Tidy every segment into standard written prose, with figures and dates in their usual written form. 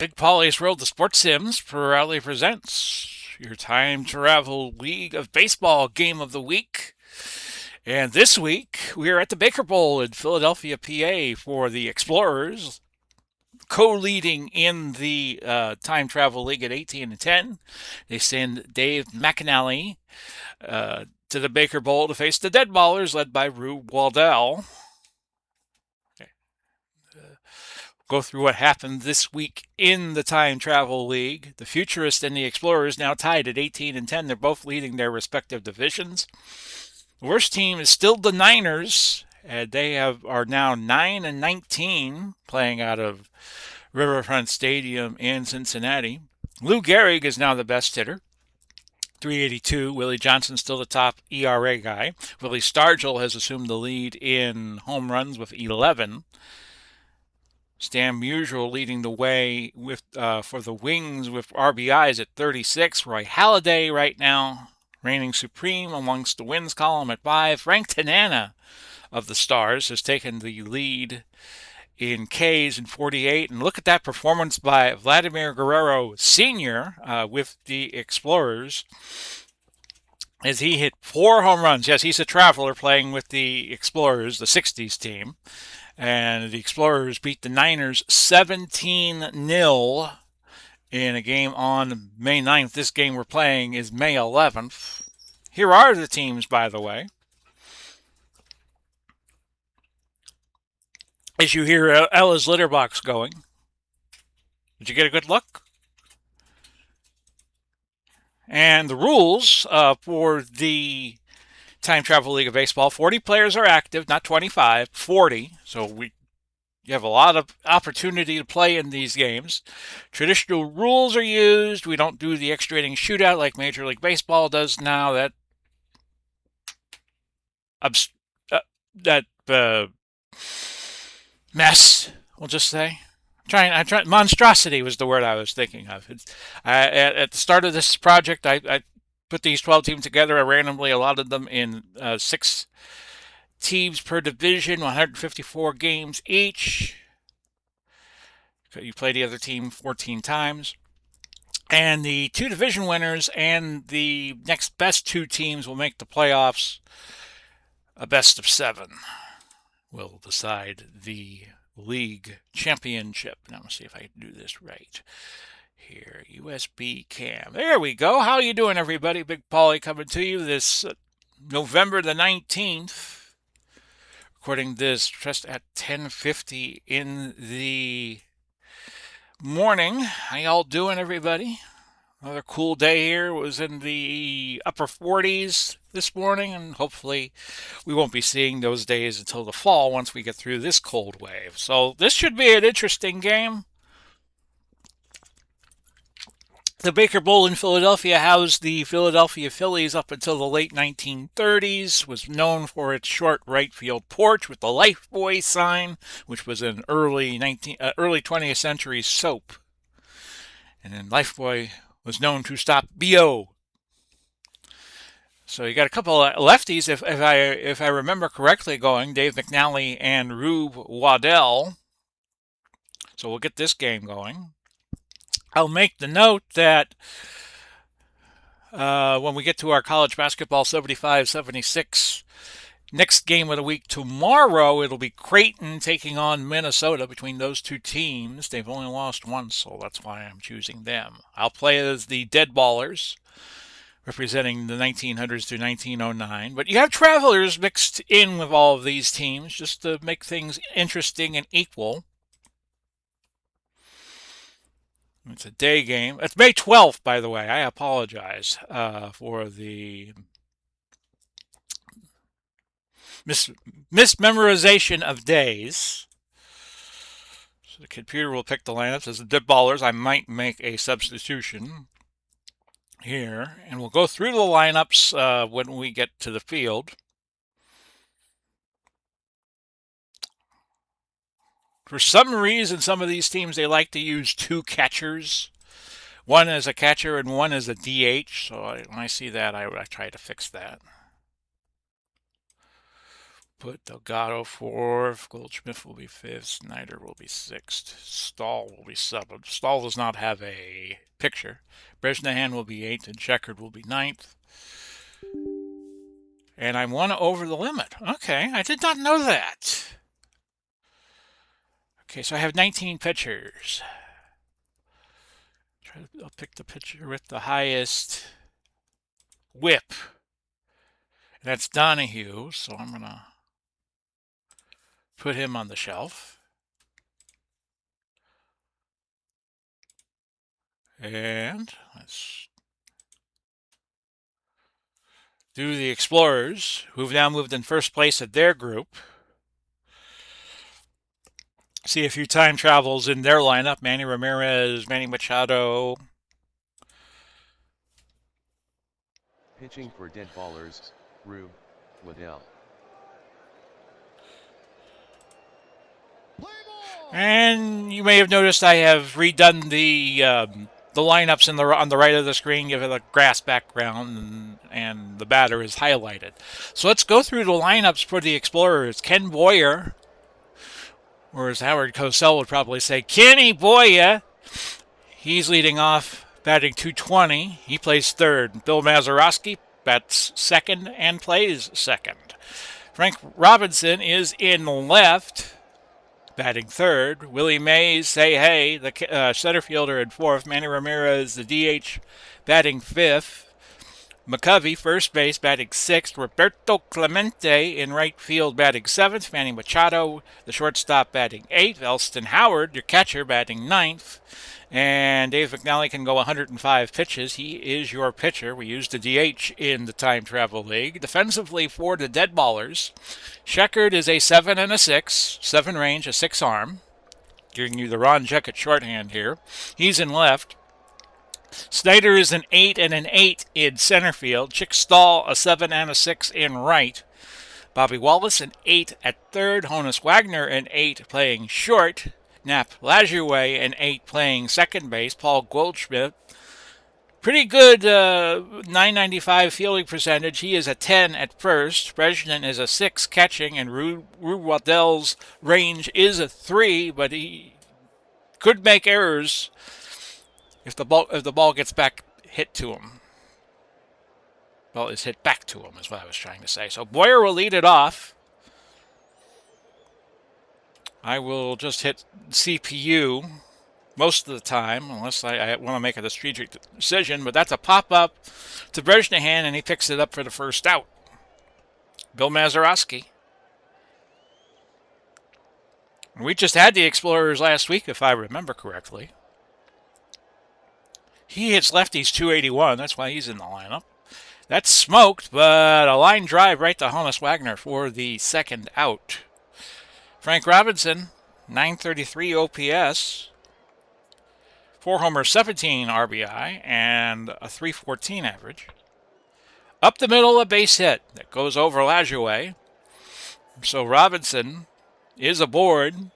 Big Polly's World of Sports Sims proudly presents your time travel League of Baseball game of the week. And this week, we are at the Baker Bowl in Philadelphia, PA for the Explorers, co-leading in the Time Travel League at 18 and 10. They send Dave McAnally to the Baker Bowl to face the Deadballers, led by Rube Waddell. Go through what happened this week in the Time Travel League. The Futurists and the Explorers now tied at 18 and 10. They're both leading their respective divisions. The worst team is still the Niners, and they are now 9 and 19, playing out of Riverfront Stadium in Cincinnati. Lou Gehrig is now the best hitter, 382. Willie Johnson still the top ERA guy. Willie Stargell has assumed the lead in home runs with 11. Stan Musial leading the way with for the Wings with RBIs at 36. Roy Halladay right now reigning supreme amongst the wins column at 5. Frank Tanana of the Stars has taken the lead in Ks in 48. And look at that performance by Vladimir Guerrero Sr. With the Explorers as he hit 4 home runs. Yes, he's a traveler playing with the Explorers, the 60s team. And the Explorers beat the Niners 17-0 in a game on May 9th. This game we're playing is May 11th. Here are the teams, by the way. As you hear Ella's litter box going. Did you get a good look? And the rules for the Time Travel League of Baseball, 40 players are active, not 25, 40. So you have a lot of opportunity to play in these games. Traditional rules are used. We don't do the extra inning shootout like Major League Baseball does now. That mess, we'll just say. Monstrosity was the word I was thinking of. At the start of this project, I put these 12 teams together. I randomly allotted them in 6 teams per division, 154 games each. You play the other team 14 times. And the 2 division winners and the next best 2 teams will make the playoffs. A best of 7 will decide the league championship. Now, let's see if I can do this right. Here, USB cam. There we go. How you doing, everybody? Big Paulie coming to you this November the 19th. Recording this just at 10:50 in the morning. How y'all doing, everybody? Another cool day here. It was in the upper 40s this morning, and hopefully we won't be seeing those days until the fall once we get through this cold wave. So this should be an interesting game. The Baker Bowl in Philadelphia housed the Philadelphia Phillies up until the late 1930s, was known for its short right field porch with the Lifebuoy sign, which was an early 20th century soap. And then Lifebuoy was known to stop BO. So you got a couple of lefties, if I remember correctly, going, Dave McNally and Rube Waddell. So we'll get this game going. I'll make the note that when we get to our college basketball 75-76 next game of the week tomorrow, it'll be Creighton taking on Minnesota. Between those 2 teams, they've only lost once, so that's why I'm choosing them. I'll play as the Deadballers, representing the 1900s through 1909. But you have travelers mixed in with all of these teams just to make things interesting and equal. It's a day game. It's May 12th, by the way. I apologize for the mismemorization of days. So the computer will pick the lineups. As the Deadballers, I might make a substitution here. And we'll go through the lineups when we get to the field. For some reason, some of these teams, they like to use 2 catchers. One as a catcher and one as a DH. So when I see that, I try to fix that. put Delgado fourth, Goldschmidt will be fifth, Snyder will be sixth, Stahl will be seventh. Stahl does not have a picture. Bresnahan will be eighth, and Checkard will be ninth. And I'm one over the limit. Okay, I did not know that. Okay, so I have 19 pitchers. I'll pick the pitcher with the highest whip. And that's Donahue, so I'm going to put him on the shelf. And let's do the Explorers, who've now moved in first place at their group. See a few time travels in their lineup. Manny Ramirez, Manny Machado. Pitching for Deadballers, Rube, Waddell. And you may have noticed I have redone the lineups on the right of the screen, give it a grass background, and the batter is highlighted. So let's go through the lineups for the Explorers. Ken Boyer, or as Howard Cosell would probably say, Kenny Boyer. He's leading off, batting .220. He plays third. Bill Mazeroski bats second and plays second. Frank Robinson is in left, batting third. Willie Mays, say hey, the center fielder in fourth. Manny Ramirez, the DH, batting fifth. McCovey, first base, batting sixth. Roberto Clemente in right field, batting seventh. Manny Machado, the shortstop, batting eighth. Elston Howard, your catcher, batting ninth. And Dave McNally can go 105 pitches. He is your pitcher. We used the DH in the Time Travel League. Defensively for the Deadballers, Checkard is a 7 and a 6, 7 range, a 6 arm. Giving you the Ron Jeckett shorthand here. He's in left. Snyder is an 8 and an 8 in center field. Chick Stahl, a 7 and a 6 in right. Bobby Wallace, an 8 at third. Honus Wagner, an 8 playing short. Nap Lajoie, an 8 playing second base. Paul Goldschmidt, pretty good 995 fielding percentage. He is a 10 at first. Brezhnev is a 6 catching, and Rube Waddell's range is a 3, but he could make errors if the ball gets back hit to him. Well, is hit back to him is what I was trying to say. So Boyer will lead it off. I will just hit CPU most of the time, unless I want to make a strategic decision. But that's a pop-up to Brezhnev, and he picks it up for the first out. Bill Mazeroski. We just had the Explorers last week, if I remember correctly. He hits lefties 281. That's why he's in the lineup. That's smoked, but a line drive right to Honus Wagner for the second out. Frank Robinson, 933 OPS, 4 homers, 17 RBI, and a 314 average. Up the middle, a base hit that goes over Lajoie. So Robinson is aboard. And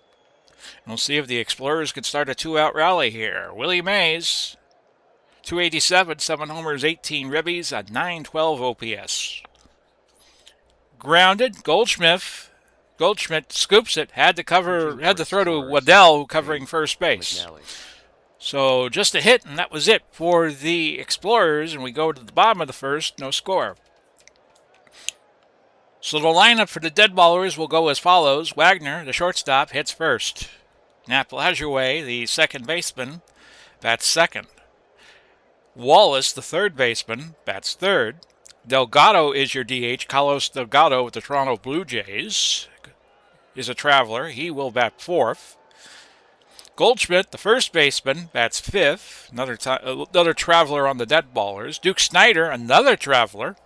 we'll see if the Explorers can start a 2-out rally here. Willie Mays, 287, 7 homers, 18 ribbies, a 912 OPS. Grounded, Goldschmidt scoops it, had to throw to Waddell, covering first base. So just a hit, and that was it for the Explorers, and we go to the bottom of the first, no score. So the lineup for the Deadballers will go as follows. Wagner, the shortstop, hits first. Nap Lajoie, the second baseman, bats second. Wallace, the third baseman, bats third. Delgado is your DH. Carlos Delgado with the Toronto Blue Jays is a traveler. He will bat fourth. Goldschmidt, the first baseman, bats fifth. Another traveler on the Deadballers. Duke Snyder, another traveler,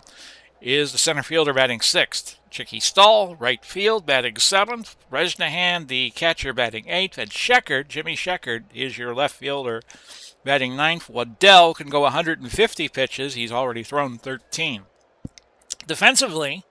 is the center fielder, batting sixth. Chicky Stahl, right field, batting seventh. Bresnahan, the catcher, batting eighth. And Jimmy Checkard, is your left fielder, batting ninth. Waddell can go 150 pitches. He's already thrown 13. Defensively,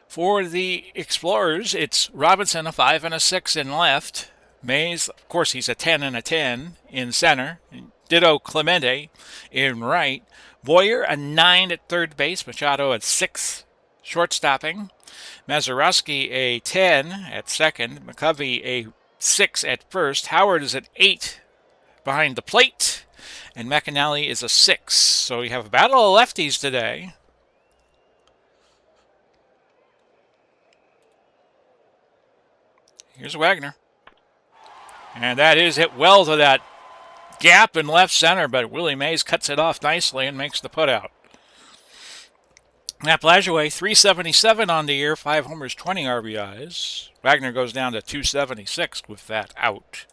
for the Explorers, it's Robinson, a 5 and a 6 in left. Mays, of course, he's a 10 and a 10 in center. Ditto Clemente in right. Boyer, a 9 at third base. Machado at 6 shortstopping. Mazeroski a 10 at second. McCovey a 6 at first. Howard is at 8 behind the plate. And McAnally is a 6. So we have a battle of lefties today. Here's Wagner. And that is hit well to that gap in left center, but Willie Mays cuts it off nicely and makes the putout. Matt Blageway, 377 on the year, 5 homers, 20 RBIs. Wagner goes down to 276 with that out.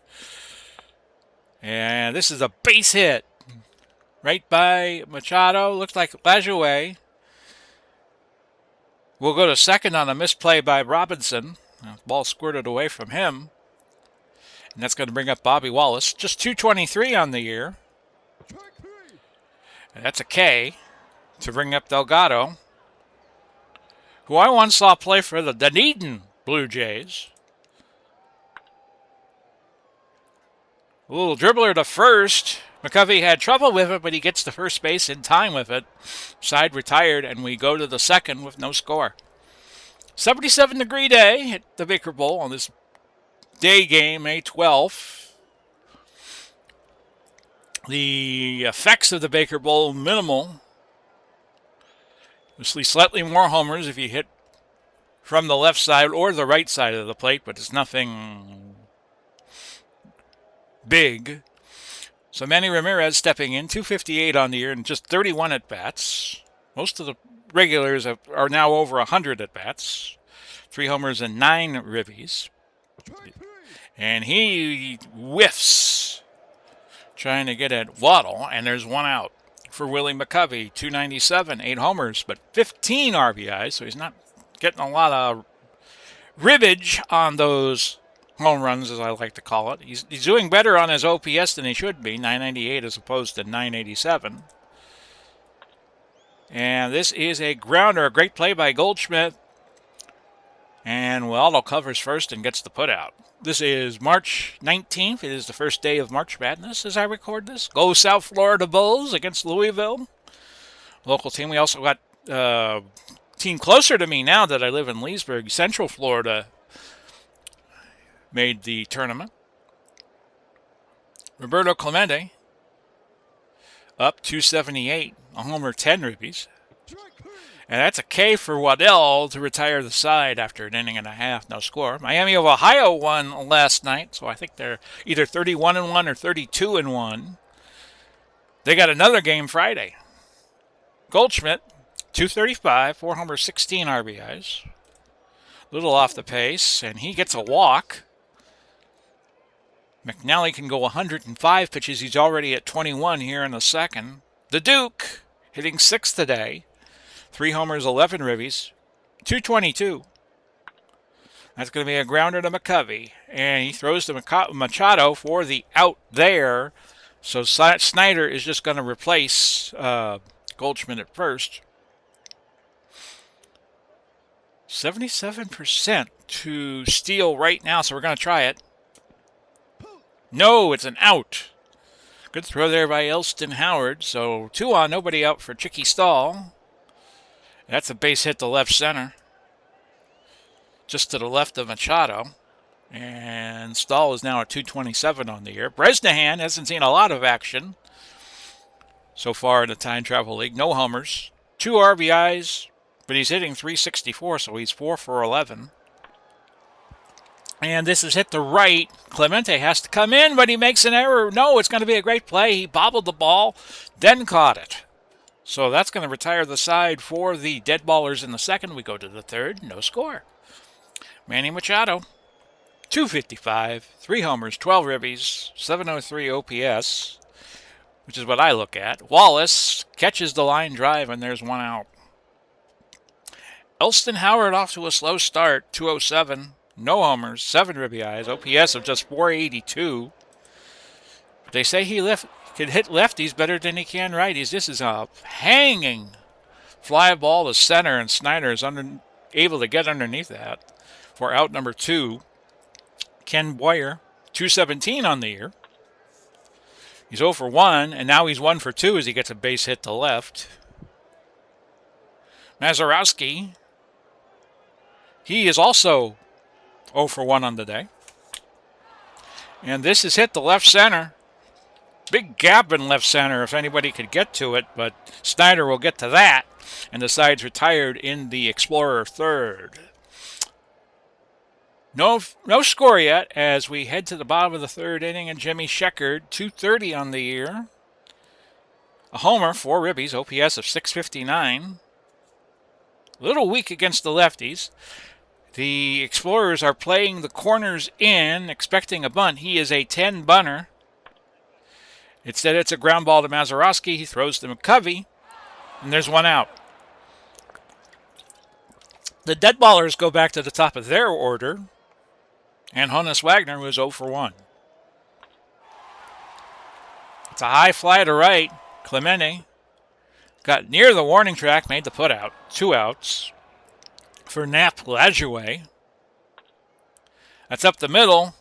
And this is a base hit right by Machado. Looks like Blageway will go to second on a misplay by Robinson. The ball squirted away from him. And that's going to bring up Bobby Wallace. Just 223 on the year. And that's a K to bring up Delgado, who I once saw play for the Dunedin Blue Jays. A little dribbler to first. McCovey had trouble with it, but he gets to first base in time with it. Side retired, and we go to the second with no score. 77-degree day at the Baker Bowl on this day game, May 12th. The effects of the Baker Bowl minimal. Obviously, slightly more homers if you hit from the left side or the right side of the plate, but it's nothing big. So Manny Ramirez stepping in, 258 on the year and just 31 at-bats. Most of the regulars are now over 100 at-bats. 3 homers and 9 ribbies. And he whiffs, trying to get at Waddle, and there's one out for Willie McCovey, 297, 8 homers, but 15 RBIs, so he's not getting a lot of ribbage on those home runs, as I like to call it. He's doing better on his OPS than he should be, 998 as opposed to 987. And this is a grounder, a great play by Goldschmidt. And Waldo covers first and gets the putout. This is March 19th. It is the first day of March Madness as I record this. Go South Florida Bulls against Louisville. Local team. We also got a team closer to me now that I live in Leesburg. Central Florida made the tournament. Roberto Clemente up 278. A homer, 10 ribbies. And that's a K for Waddell to retire the side after an inning and a half, no score. Miami of Ohio won last night, so I think they're either 31-1 or 32-1. They got another game Friday. Goldschmidt, 235, 4 homers, 16 RBIs. Little off the pace, and he gets a walk. McNally can go 105 pitches. He's already at 21 here in the second. The Duke, hitting 6th today. 3 homers, 11 ribbies, 222. That's going to be a grounder to McCovey. And he throws to Machado for the out there. So Snyder is just going to replace Goldschmidt at first. 77% to steal right now, so we're going to try it. No, it's an out. Good throw there by Elston Howard. So 2 on, nobody out for Chicky Stahl. That's a base hit to left center. Just to the left of Machado. And Stahl is now at 227 on the year. Bresnahan hasn't seen a lot of action so far in the Time Travel League. No homers. 2 RBIs, but he's hitting 364, so he's 4 for 11. And this is hit to right. Clemente has to come in, but he makes an error. No, it's going to be a great play. He bobbled the ball, then caught it. So that's going to retire the side for the Deadballers in the second. We go to the third, no score. Manny Machado, 255, 3 homers, 12 ribbies, 703 OPS, which is what I look at. Wallace catches the line drive, and there's one out. Elston Howard off to a slow start, 207, no homers, 7 RBIs, OPS of just 482. They say he can hit lefties better than he can righties. This is a hanging fly ball to center, and Snyder is able to get underneath that for out number 2. Ken Boyer, 217 on the year. He's 0 for 1, and now he's 1 for 2 as he gets a base hit to left. Mazeroski He is also 0 for 1 on the day. And this is hit the left center. Big gap in left center if anybody could get to it, but Snyder will get to that. And the side's retired in the Explorer third. No score yet as we head to the bottom of the third inning, and Jimmy Sheckard, 230 on the year. A homer, 4 ribbies, OPS of 659. A little weak against the lefties. The Explorers are playing the corners in, expecting a bunt. He is a 10 bunter. Instead, it's a ground ball to Mazeroski. He throws to McCovey, and there's one out. The Deadballers go back to the top of their order, and Honus Wagner was 0 for 1. It's a high fly to right. Clemente got near the warning track, made the put out. 2 outs for Nap Lajoie. That's up the middle.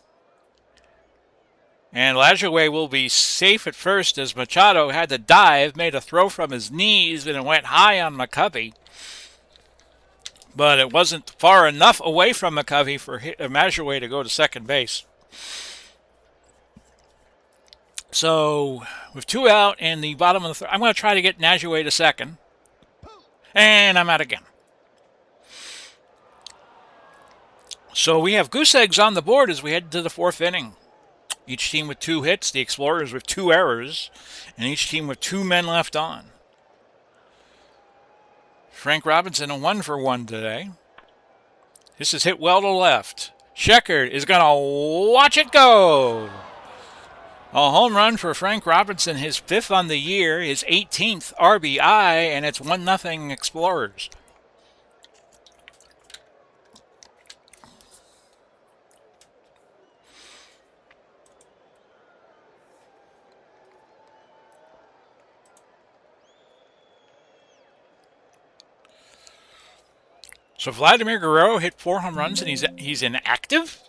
And Lajoie will be safe at first as Machado had to dive, made a throw from his knees, and it went high on McCovey. But it wasn't far enough away from McCovey for Lajoie to go to second base. So, with 2 out in the bottom of the third, I'm going to try to get Lajoie to second. And I'm out again. So we have goose eggs on the board as we head to the fourth inning. Each team with 2 hits, the Explorers with 2 errors, and each team with 2 men left on. Frank Robinson a 1 for 1 today. This is hit well to left. Sheckard is going to watch it go. A home run for Frank Robinson, his 5th on the year, his 18th RBI, and it's 1-0 Explorers. So Vladimir Guerrero hit 4 home runs and he's inactive?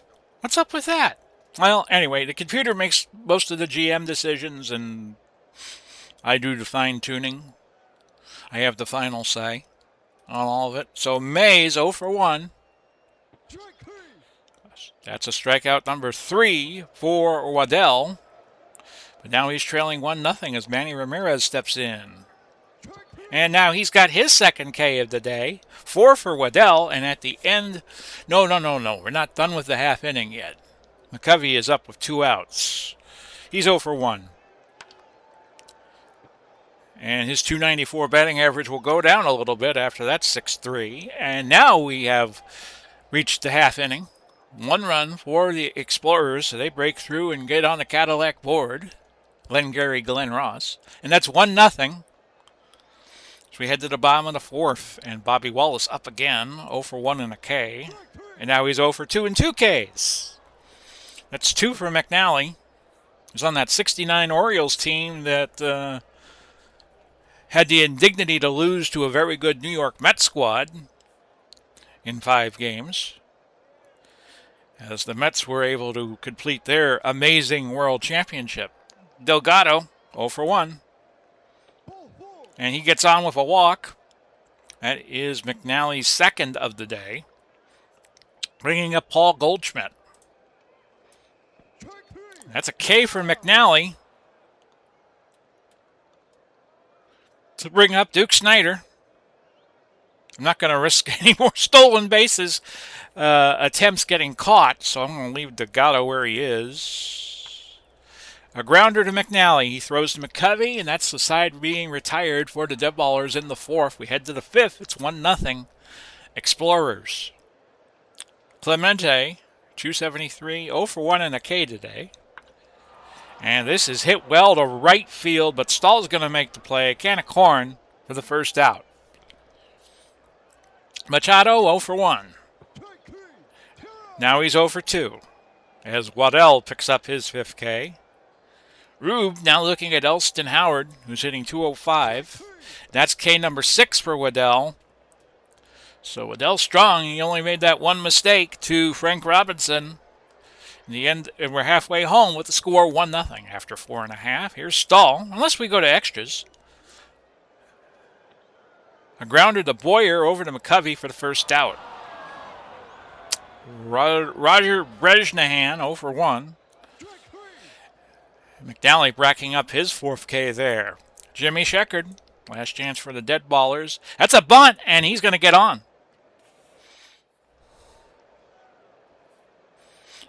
What's up with that? Well, anyway, the computer makes most of the GM decisions and I do the fine-tuning. I have the final say on all of it. So Mays 0 for 1. That's a strikeout number 3 for Waddell. But now he's trailing 1-0 as Manny Ramirez steps in. And now he's got his second K of the day. 4 for Waddell, and at the end... No. We're not done with the half inning yet. McCovey is up with 2 outs. He's 0 for 1. And his .294 batting average will go down a little bit after that 6-3. And now we have reached the half inning. 1 run for the Explorers, so they break through and get on the Cadillac board. Glenn Ross. And that's 1-0. So we head to the bottom of the fourth, and Bobby Wallace up again, 0 for 1 and a K. And now he's 0 for 2 and 2 Ks. That's 2 for McNally. He's on that 69 Orioles team that had the indignity to lose to a very good New York Mets squad in 5 games. As the Mets were able to complete their amazing World Championship. Delgado, 0 for 1. And he gets on with a walk. That is McNally's second of the day. Bringing up Paul Goldschmidt. That's a K for McNally. To bring up Duke Snyder. I'm not going to risk any more stolen bases attempts getting caught, so I'm going to leave Delgado where he is. A grounder to McNally. He throws to McCovey, and that's the side being retired for the Deadballers in the fourth. We head to the fifth. It's 1-0 Explorers. Clemente, 273, 0 for 1 and a K today. And this is hit well to right field, but Stahl's going to make the play. A can of corn for the first out. Machado, 0 for 1. Now he's 0 for 2 as Waddell picks up his 5th K. Rube now looking at Elston Howard, who's hitting 205. That's K number 6 for Waddell. So Waddell strong. He only made that one mistake to Frank Robinson. In the end, and we're halfway home with the score 1-0 after 4.5. Here's Stahl, unless we go to extras. A grounder to Boyer over to McCovey for the first out. Roger Brezhnehan 0 for 1. McNally racking up his 4th K there. Jimmy Sheckard, last chance for the Deadballers. That's a bunt, and he's going to get on.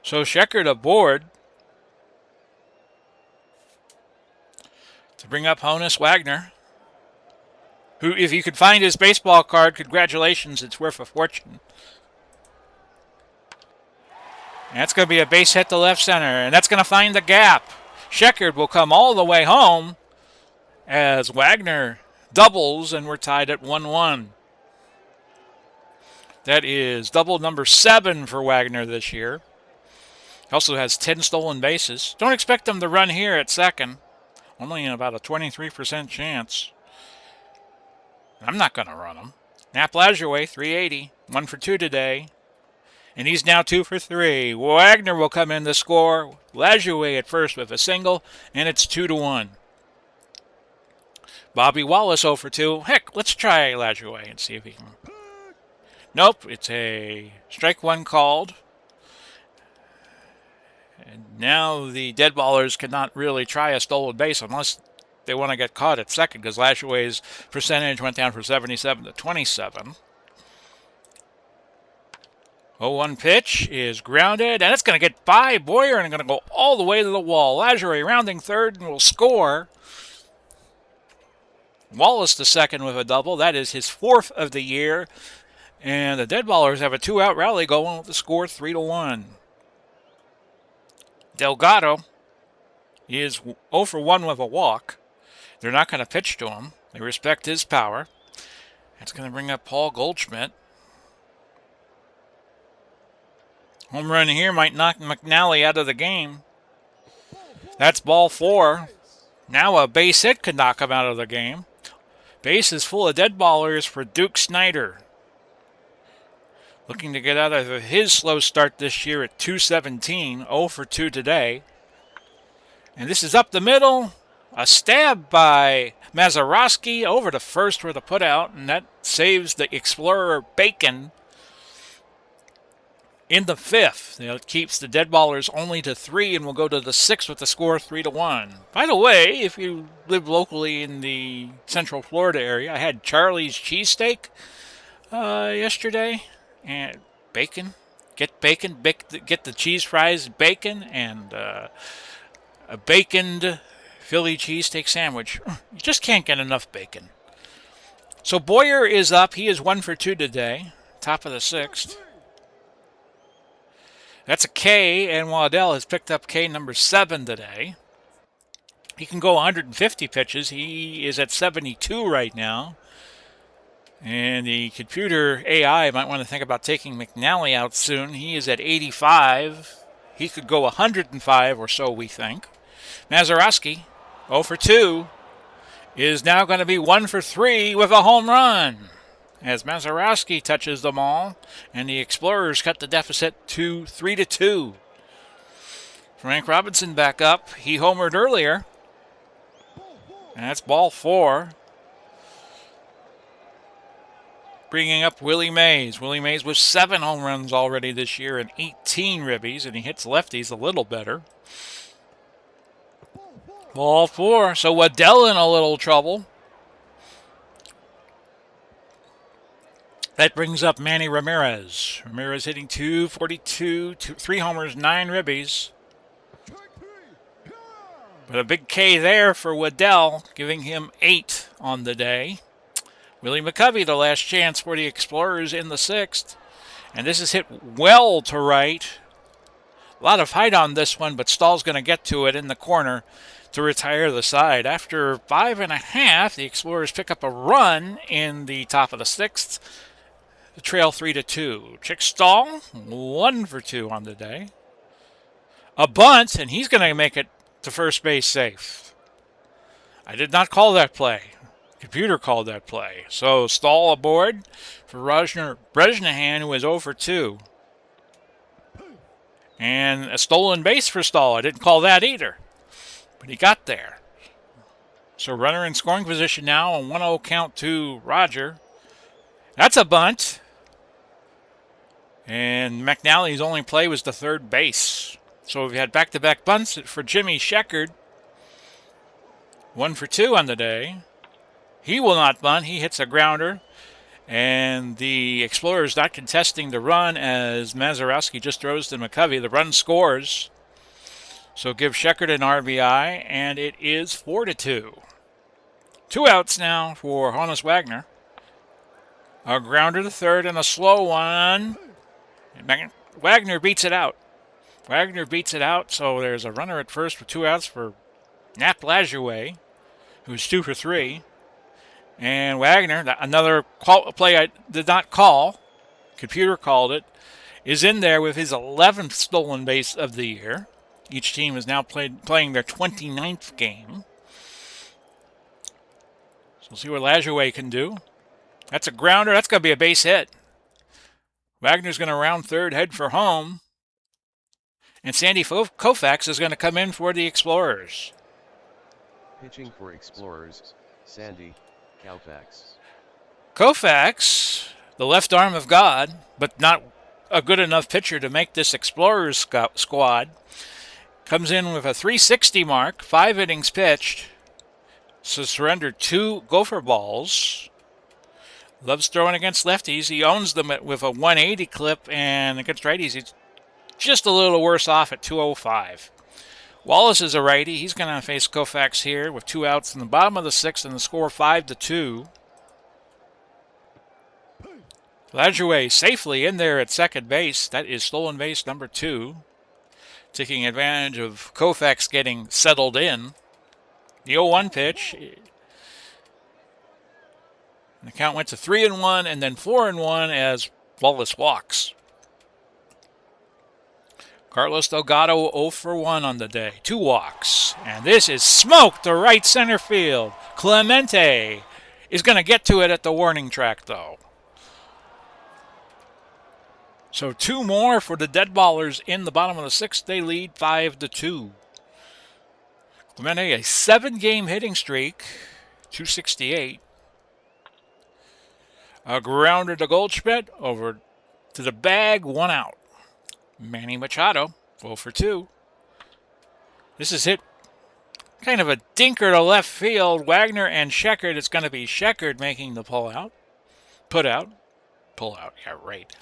So Sheckard aboard to bring up Honus Wagner, who, if you could find his baseball card, congratulations, it's worth a fortune. And that's going to be a base hit to left center, and that's going to find the gap. Sheckard will come all the way home as Wagner doubles, and we're tied at 1-1. That is double number 7 for Wagner this year. He also has 10 stolen bases. Don't expect him to run here at second. Only about a 23% chance. I'm not going to run him. Nap Lajoie, 380. 1 for 2 today. And he's now 2 for 3. Wagner will come in to score. Lajoie at first with a single, and it's 2-1. Bobby Wallace 0 for 2. Heck, let's try Lajoie and see if he can. Nope, it's a strike 1 called. And now the Deadballers cannot really try a stolen base unless they want to get caught at second, because Lajoie's percentage went down from 77 to 27. 0-1 pitch is grounded, and it's going to get by Boyer and going to go all the way to the wall. Lajoie rounding third and will score. Wallace to second with a double. That is his 4th of the year. And the Deadballers have a 2-out rally going with the score 3-1. Delgado is 0 for 1 with a walk. They're not going to pitch to him. They respect his power. That's going to bring up Paul Goldschmidt. Home run here might knock McNally out of the game. That's ball 4. Now a base hit could knock him out of the game. Base is full of Deadballers for Duke Snyder. Looking to get out of his slow start this year at 217. 0 for 2 today. And this is up the middle. A stab by Mazeroski over to first for the putout, and that saves the Explorer Bacon in the 5th. It keeps the Deadballers only to 3 and will go to the 6th with the score 3-1. By the way, if you live locally in the Central Florida area, I had Charlie's cheesesteak yesterday, and bacon. Get bacon, get the cheese fries, bacon, and a baconed Philly cheesesteak sandwich. You just can't get enough bacon. So Boyer is up. He is 1 for 2 today. Top of the 6th. That's a K, and Waddell has picked up K number 7 today. He can go 150 pitches. He is at 72 right now. And the computer AI might want to think about taking McNally out soon. He is at 85. He could go 105 or so, we think. Mazeroski, 0 for 2, is now going to be 1 for 3 with a home run, as Mazeroski touches them all, and the Explorers cut the deficit to 3-2. Frank Robinson back up. He homered earlier, and that's ball 4. Bringing up Willie Mays. Willie Mays with 7 home runs already this year and 18 ribbies, and he hits lefties a little better. Ball 4. So Waddell in a little trouble. That brings up Manny Ramirez. Ramirez hitting 242, 3 homers, 9 ribbies. But a big K there for Waddell, giving him 8 on the day. Willie McCovey, the last chance for the Explorers in the 6th. And this is hit well to right. A lot of height on this one, but Stahl's going to get to it in the corner to retire the side. After 5.5, the Explorers pick up a run in the top of the 6th. The trail 3-2. Chick Stahl, 1 for 2 on the day. A bunt, and he's going to make it to first base safe. I did not call that play. Computer called that play. So Stahl aboard for Roger Brezhnehan, who is 0 for 2. And a stolen base for Stahl. I didn't call that either. But he got there. So runner in scoring position now, a 1-0 count to Roger. That's a bunt. And McNally's only play was the third base. So we've had back-to-back bunts for Jimmy Sheckard. 1 for 2 on the day. He will not bunt. He hits a grounder. And the Explorers not contesting the run as Mazurowski just throws to McCovey. The run scores. So give Sheckard an RBI, and it is 4 to 2. 2 outs now for Honus Wagner. A grounder to third and a slow one. Wagner beats it out. So there's a runner at first with 2 outs for Nap Lajoie, who's 2 for 3. And Wagner, another play I did not call, computer called it, is in there with his 11th stolen base of the year. Each team is now playing their 29th game. So we'll see what Lajoie can do. That's a grounder. That's going to be a base hit. Wagner's going to round third, head for home. And Sandy Koufax is going to come in for the Explorers. Pitching for Explorers, Sandy Koufax. Koufax, the left arm of God, but not a good enough pitcher to make this Explorers squad, comes in with a 360 mark, 5 innings pitched, so surrendered 2 gopher balls. Loves throwing against lefties. He owns them with a 180 clip, and against righties, he's just a little worse off at 205. Wallace is a righty. He's going to face Koufax here with 2 outs in the bottom of the 6th and the score 5 to 2. Lajoie safely in there at second base. That is stolen base number 2. Taking advantage of Koufax getting settled in. The 0-1 pitch. The count went to 3-1 and then 4-1 as Wallace walks. Carlos Delgado 0 for 1 on the day. 2 walks. And this is smoked to right center field. Clemente is going to get to it at the warning track, though. So 2 more for the Deadballers in the bottom of the 6th. They lead 5 to 2. Clemente, a 7-game hitting streak. 268. A grounder to Goldschmidt. Over to the bag. 1 out. Manny Machado, 0 for 2. This is hit kind of a dinker to left field. Wagner and Sheckard. It's going to be Sheckard making the pull out. Pull out, yeah, right.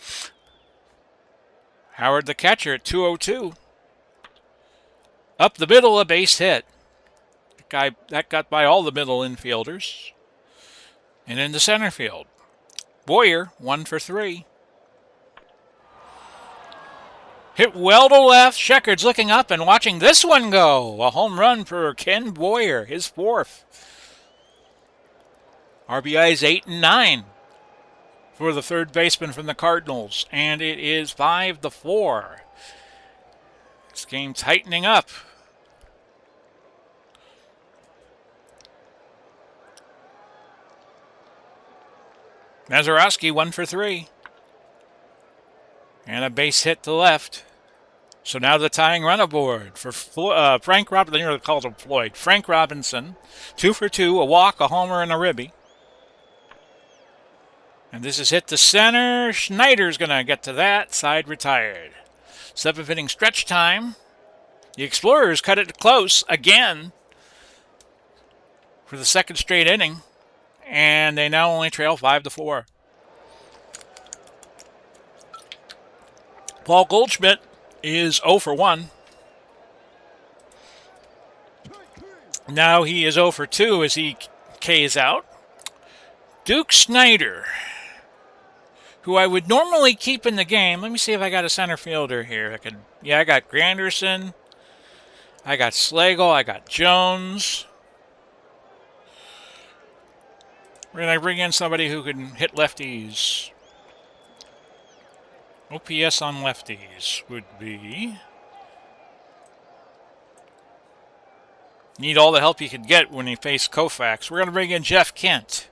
Howard the catcher at 202. Up the middle, a base hit. That got by all the middle infielders. And in the center field, Boyer, 1 for 3. Hit well to left. Sheckard's looking up and watching this one go. A home run for Ken Boyer, his 4th. RBIs 8 and 9 for the third baseman from the Cardinals. And it is 5 to 4. This game tightening up. Mazurowski 1 for 3. And a base hit to left. So now the tying run aboard for Frank Robinson. You know, they call him Floyd. Frank Robinson, 2 for 2, a walk, a homer, and a ribby. And this is hit to center. Schneider's going to get to that. Side retired. 7th inning stretch time. The Explorers cut it close again for the 2nd straight inning. And they now only trail 5 to 4. Paul Goldschmidt is 0 for 1. Now he is 0 for 2 as he K's out. Duke Snyder, who I would normally keep in the game. Let me see if I got a center fielder here. I got Granderson. I got Slagle. I got Jones. We're going to bring in somebody who can hit lefties. OPS on lefties would be... Need all the help you could get when you face Koufax. We're going to bring in Jeff Kent.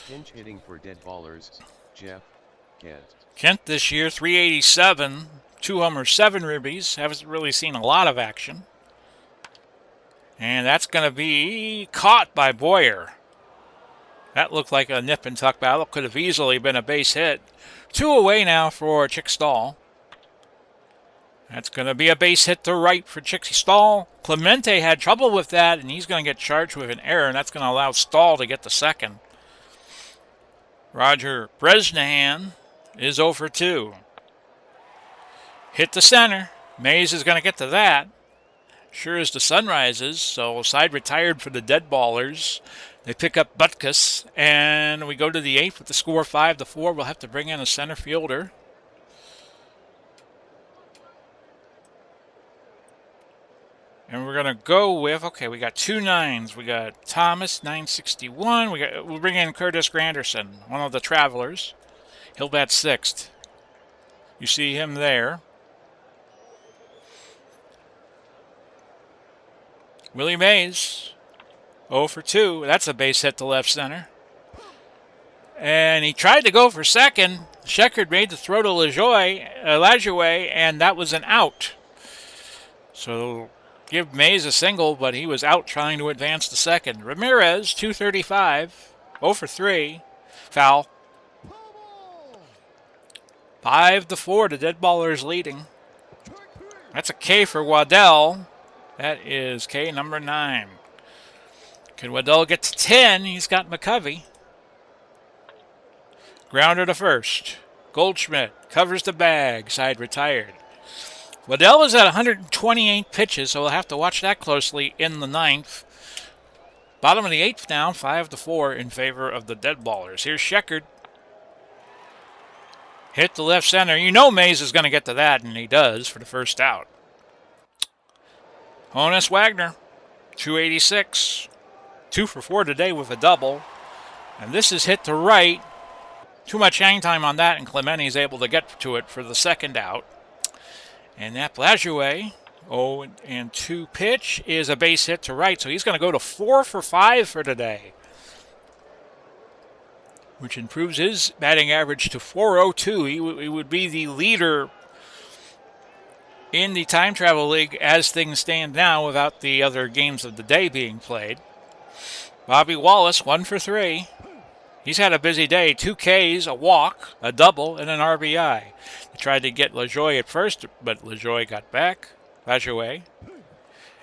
Pinch hitting for Deadballers, Jeff Kent. Kent this year, 387, 2 homers, 7 ribbies. Haven't really seen a lot of action. And that's going to be caught by Boyer. That looked like a nip and tuck battle. Could have easily been a base hit Two away now for Chick Stahl. That's going to be a base hit to right for Chick Stahl. Clemente had trouble with that, and he's going to get charged with an error, and that's going to allow Stahl to get the second. Roger Bresnahan is 0 for 2. Hit the center. Mays is going to get to that. Sure as the sun rises, so side retired for the Deadballers. They pick up Butkus, and we go to the 8th with the score 5-4. We'll have to bring in a center fielder. And we're going to go with, okay, we got 2 9s. We got Thomas, 961. We'll bring in Curtis Granderson, one of the Travelers. He'll bat 6th. You see him there. Willie Mays, 0 for 2. That's a base hit to left center. And he tried to go for second. Sheckard made the throw to Lajoie, and that was an out. So give Mays a single, but he was out trying to advance to second. Ramirez, 235, 0 for 3. Foul. 5-4, the Deadballers leading. That's a K for Waddell. That is K number 9. Can Waddell get to 10? He's got McCovey. Grounder to first. Goldschmidt covers the bag. Side retired. Waddell is at 128 pitches, so we'll have to watch that closely in the 9th. Bottom of the 8th now, 5-4 in favor of the Deadballers. Here's Sheckard. Hit the left center. You know Mays is going to get to that, and he does for the first out. Honus Wagner, 286. 2 for 4 today with a double. And this is hit to right. Too much hang time on that, and Clemente's able to get to it for the second out. And that Lajoie, 0-2 pitch, is a base hit to right. So he's going to go to 4 for 5 for today, which improves his batting average to 402. He would be the leader in the Time Travel League as things stand now without the other games of the day being played. Bobby Wallace, 1 for 3. He's had a busy day. 2 Ks, a walk, a double, and an RBI. They tried to get Lajoie at first, but Lajoie got back. Lajoie.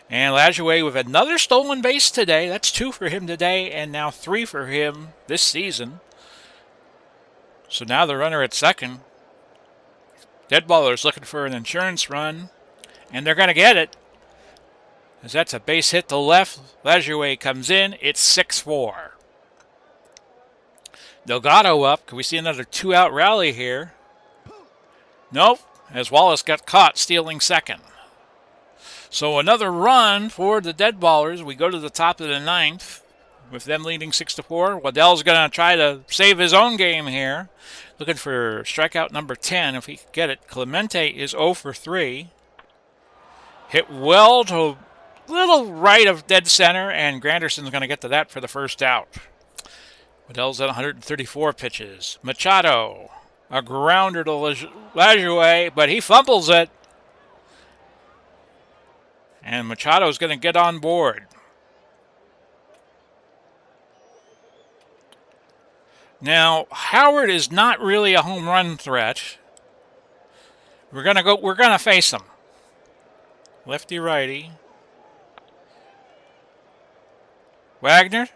And Lajoie with another stolen base today. That's 2 for him today, and now 3 for him this season. So now the runner at second. Deadballers looking for an insurance run, and they're going to get it, as that's a base hit to left. Lajoie comes in. It's 6-4. Delgado up. Can we see another 2-out rally here? Nope, as Wallace got caught stealing second. So another run for the Deadballers. We go to the top of the 9th with them leading 6-4. Waddell's going to try to save his own game here. Looking for strikeout number 10 if he can get it. Clemente is 0 for 3. Hit well to little right of dead center, and Granderson's going to get to that for the first out. Waddell's at 134 pitches. Machado, a grounder to Lajoie, but he fumbles it. And Machado's going to get on board. Now, Howard is not really a home run threat. We're going to face him. Lefty righty. Wagner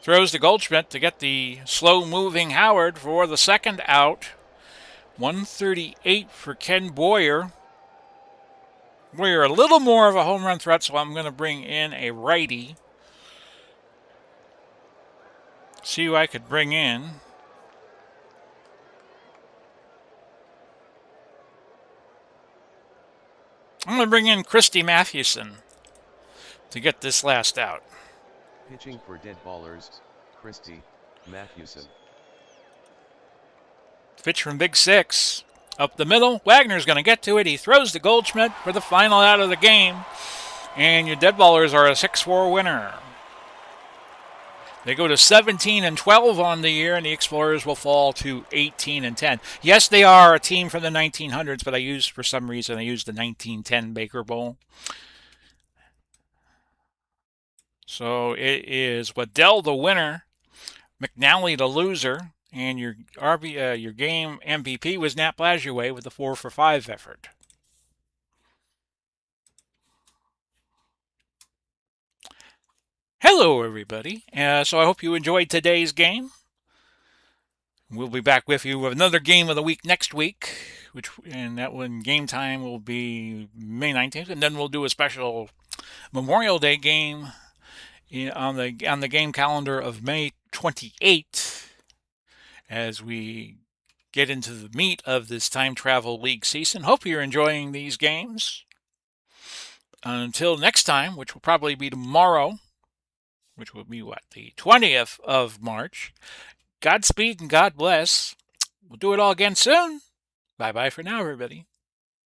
throws to Goldschmidt to get the slow-moving Howard for the second out. 138 for Ken Boyer. Boyer a little more of a home run threat, so I'm going to bring in a righty. See who I could bring in. I'm going to bring in Christy Mathewson to get this last out. Pitching for Deadballers, Christy Mathewson. Pitch from Big Six. Up the middle. Wagner's going to get to it. He throws to Goldschmidt for the final out of the game. And your Deadballers are a 6-4 winner. They go to 17-12 on the year, and the Explorers will fall to 18-10. Yes, they are a team from the 1900s, but for some reason, I used the 1910 Baker Bowl. So it is Waddell the winner, McNally the loser, and your your game MVP was Nat Blazeway with a 4 for 5 effort. Hello, everybody. So I hope you enjoyed today's game. We'll be back with you with another game of the week next week, and that one game time will be May 19th, and then we'll do a special Memorial Day game on the game calendar of May 28th as we get into the meat of this time travel league season. Hope you're enjoying these games. Until next time, which will probably be tomorrow, which will be the 20th of March. Godspeed and God bless. We'll do it all again soon. Bye bye for now, everybody.